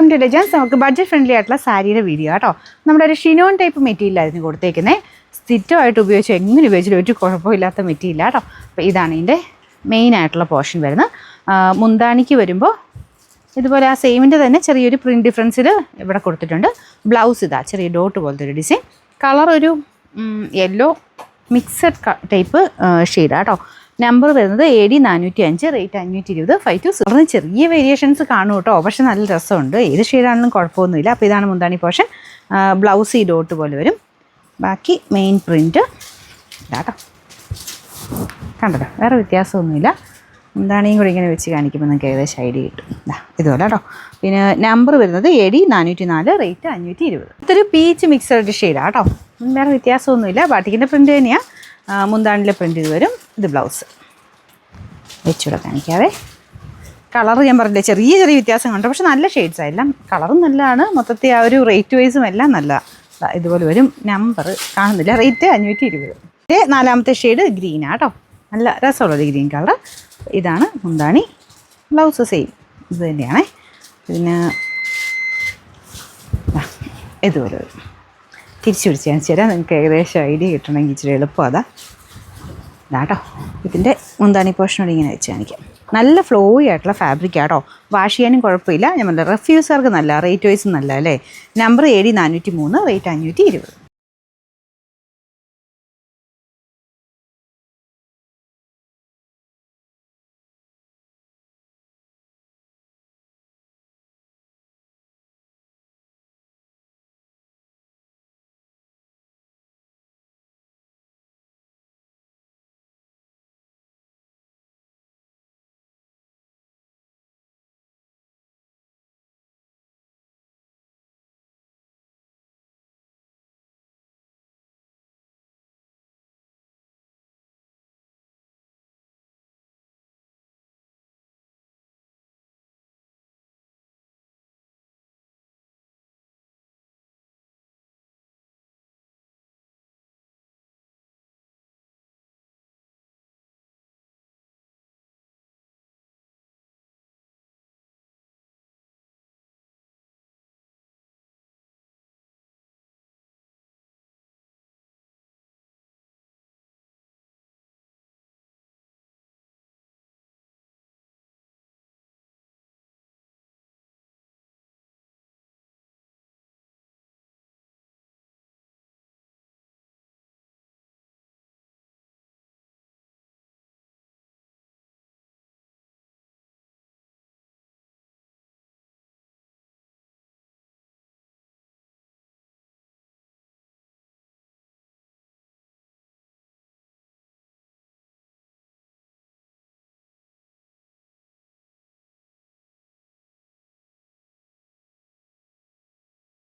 Welcome to legends. നമുക്ക് budget friendly ആയിട്ടുള്ള സാരിയുടെ വീഡിയോ കേട്ടോ. നമ്മുടെ ഒരു ഷിനോൺ ടൈപ്പ് മെറ്റീരിയലായിരുന്നു കൊടുത്തേക്കുന്നത്. സ്ഥിരമായിട്ട് ഉപയോഗിച്ച് എങ്ങനെ ഉപയോഗിച്ചാലും ഒരു കുഴപ്പമില്ലാത്ത മെറ്റീരിയൽ കേട്ടോ. അപ്പോൾ ഇതാണ് ഇതിൻ്റെ മെയിൻ ആയിട്ടുള്ള പോർഷൻ വരുന്നത്. മുന്താണിക്ക് വരുമ്പോൾ ഇതുപോലെ ആ സെയിമിൻ്റെ തന്നെ ചെറിയൊരു പ്രിൻറ്റ് ഡിഫറൻസിൽ ഇവിടെ കൊടുത്തിട്ടുണ്ട്. ബ്ലൗസ് ഇതാ ചെറിയ ഡോട്ട് പോലത്തെ ഒരു ഡിസൈൻ. കളർ ഒരു യെല്ലോ മിക്സഡ് ടൈപ്പ് ഷെയ്ഡാണ് കേട്ടോ. നമ്പർ വരുന്നത് AD 405, റേറ്റ് 520, 5 to 0. ചെറിയ വേരിയേഷൻസ് കാണും കേട്ടോ, പക്ഷെ നല്ല രസമുണ്ട്. ഏത് ഷെയ്ഡാണെങ്കിലും കുഴപ്പമൊന്നുമില്ല. അപ്പോൾ ഇതാണ് മുന്താണി പോർഷൻ. ബ്ലൗസ് ഈ ഡോട്ട് പോലെ വരും. ബാക്കി മെയിൻ പ്രിൻറ്റ് ഇതാട്ടോ. കണ്ടല്ലോ, വേറെ വ്യത്യാസമൊന്നുമില്ല. മുന്താണിയും കൂടി ഇങ്ങനെ വെച്ച് കാണിക്കുമ്പോൾ നിങ്ങൾക്ക് ഏകദേശം ഐഡിയ കിട്ടും. ഇതുപോലെ കേട്ടോ. പിന്നെ നമ്പർ വരുന്നത് AD 404, റേറ്റ് 520. ഇതൊരു പീച്ച് മിക്സഡ് ഷെയ്ഡാണ് കേട്ടോ. വേറെ വ്യത്യാസമൊന്നുമില്ല. ബാട്ടിക്കിൻ്റെ പ്രിൻറ്റ് തന്നെയാണ്. മുന്താണിലെ പ്രിൻറ്റ് ഇത് വരും. ഇത് ബ്ലൗസ് വെച്ചുകൂടെ കാണിക്കാവേ. കളർ ഞാൻ പറഞ്ഞില്ലേ, ചെറിയ ചെറിയ വ്യത്യാസം കണ്ടു, പക്ഷെ നല്ല ഷെയ്ഡ്സ് എല്ലാം. കളറും നല്ലതാണ്. മൊത്തത്തിൽ ആ ഒരു റേറ്റ് വൈസും എല്ലാം നല്ല ഇതുപോലെ വരും. നമ്പർ കാണുന്നില്ല. റേറ്റ് 520. നാലാമത്തെ ഷെയ്ഡ് ഗ്രീനാണ് കേട്ടോ. നല്ല രസമുള്ളത് ഗ്രീൻ കളർ. ഇതാണ് മുന്താണി. ബ്ലൗസ് സെയിം ഇത് തന്നെയാണേ. പിന്നെ ഇതുപോലെ വരും. തിരിച്ചു പിടിച്ച് കാണിച്ചു തരാം, നിങ്ങൾക്ക് ഏകദേശം ഐഡിയ കിട്ടണമെങ്കിൽ ഇച്ചിരി എളുപ്പം ഇതാട്ടോ. ഇതിൻ്റെ മുന്താണി പോർഷനോട് ഇങ്ങനെ വെച്ച് കാണിക്കാം. നല്ല ഫ്ലോയി ആയിട്ടുള്ള ഫാബ്രിക് ആട്ടോ. വാഷ് ചെയ്യാനും കുഴപ്പമില്ല. ഞാൻ പറഞ്ഞ റെഫ്യൂസർക്ക് നല്ല, റേറ്റ് വൈസും നല്ല അല്ലേ. Number AD 403, rate 520.